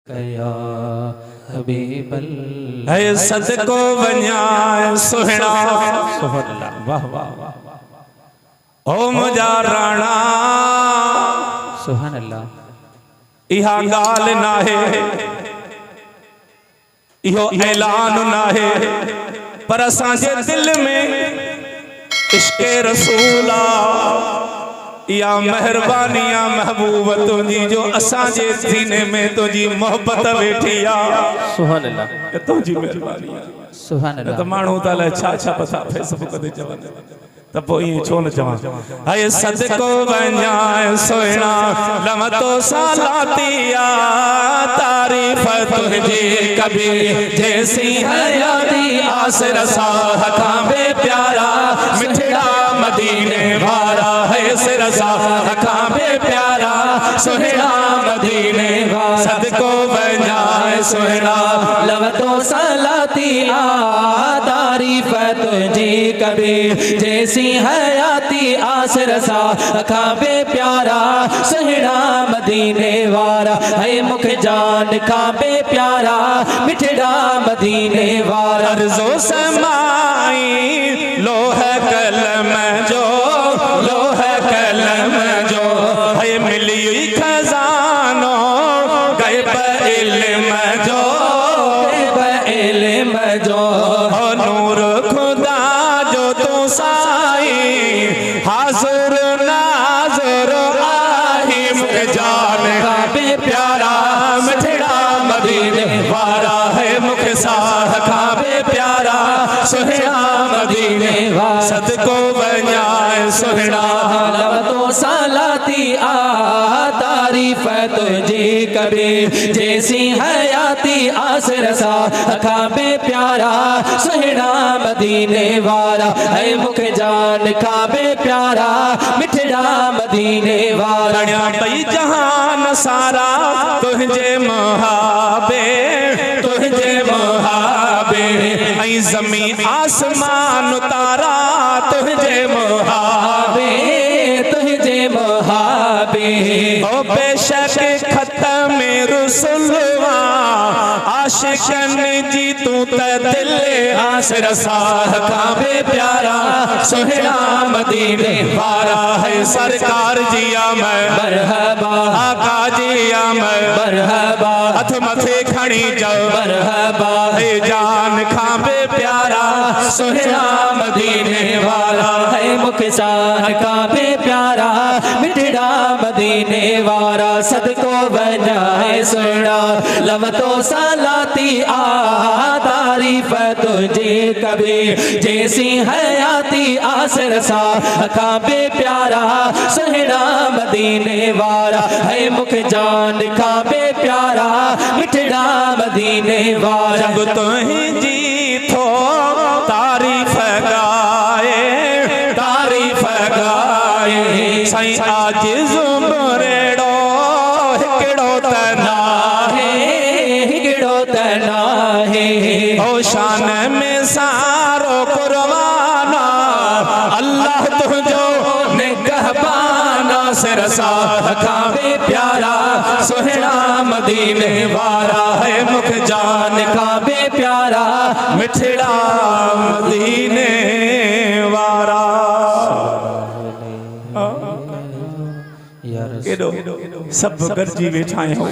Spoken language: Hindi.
कया हबीबल है सदको वन्याय सुहना वाह वाह वाह ओ मुझा राणा सुभान अल्लाह। इहा गाल नाहे इहो ऐलान नाहे पर असांजे दिल में इश्क़े रसूला या मेहरबानी या महबूब तुझी जो असांजे सीने में तुझी मोहब्बत वेठी आ। सुभान अल्लाह तुझी मेहरबानी सुभान अल्लाह। त माण्हू ताला छा छा पता फेसबुक ते चवनि त पोइ ईअं छो न चवां। हाय सदको वञाए सोहिणा लमतो सालातिया तारीफ़ तुझी कभी जैसी हयाती आसर सा हकाबे प्यारा मिठड़ा मदीने वाला है सिरसा हकाबे प्यारा सोहिणा मदीने वाला सदको वञाए सोहिणा लमतो सालातिया तारीफ़ तुझी कभी जैसी हयाती आसर सा खाबे प्यारा सोहिणा मदीने वाला है मुख जान खाबे प्यारा मिठड़ा मदीने वाला। अर्ज़ो समाई लोह कलम जो लोह कलम जो है मिली खजानो गैब इल्म जो गैब इल्म जो नूर खुदा जो तू साई हाज़िर नाज़िर आही मुख जान खाबे प्यारा मिठड़ा मदीने वाला है मुख साह खाबे प्यारा सोहिणा मदीने वाला सदको वञाए सोहिणा लमतो सालाती आ तारीफ़ तुझी कभी जैसी हयाती आसर सा खाबे प्यारा सोहिणा मदीने वाला है मुख जान खाबे प्यारा मिठड़ा मदीने वाला। बई जहान सारा तुझे मुहाबे तुझे मुहाबे ऐं ज़मीन आसमान तारा तुझे मुहाबे तुझे मुहाबे ओ बेशक खत्म रुसुलवा आशिकन जी तू त दिल आसर सा खाबे प्यारा सोहिणा मदीने वाला है सरकार जिया मैं मरहबा आका जिया मैं मरहबा हथ मथे खणी जाओ मरहबा है जान खाबे प्यारा सोहिणा मदीने वाला है मुख जान खाबे प्यारा मिठड़ा मदीने वाला सदको वञाए सोहिणा लमतो सालाती आ तारीफ़ तुझी कभी जैसी हयाती आसर सा खाबे प्यारा सोहिणा मदीने वाला है मुख जान खाबे प्यारा मिठड़ा मदीने वाला। जब तुझी थो तारीफ़ गाए साईं आज ज़ुमरेड़ो हिकिड़ो त नाहे ओ शान में सारो कुर्बाना अल्लाह तुझो निगहबाना सिरसा खाबे प्यारा सोहिणा मदीने वाला है मुख जान खाबे प्यारा मिठड़ा मदीने वाला केॾो सभु गॾिजी वेठा आहियूं।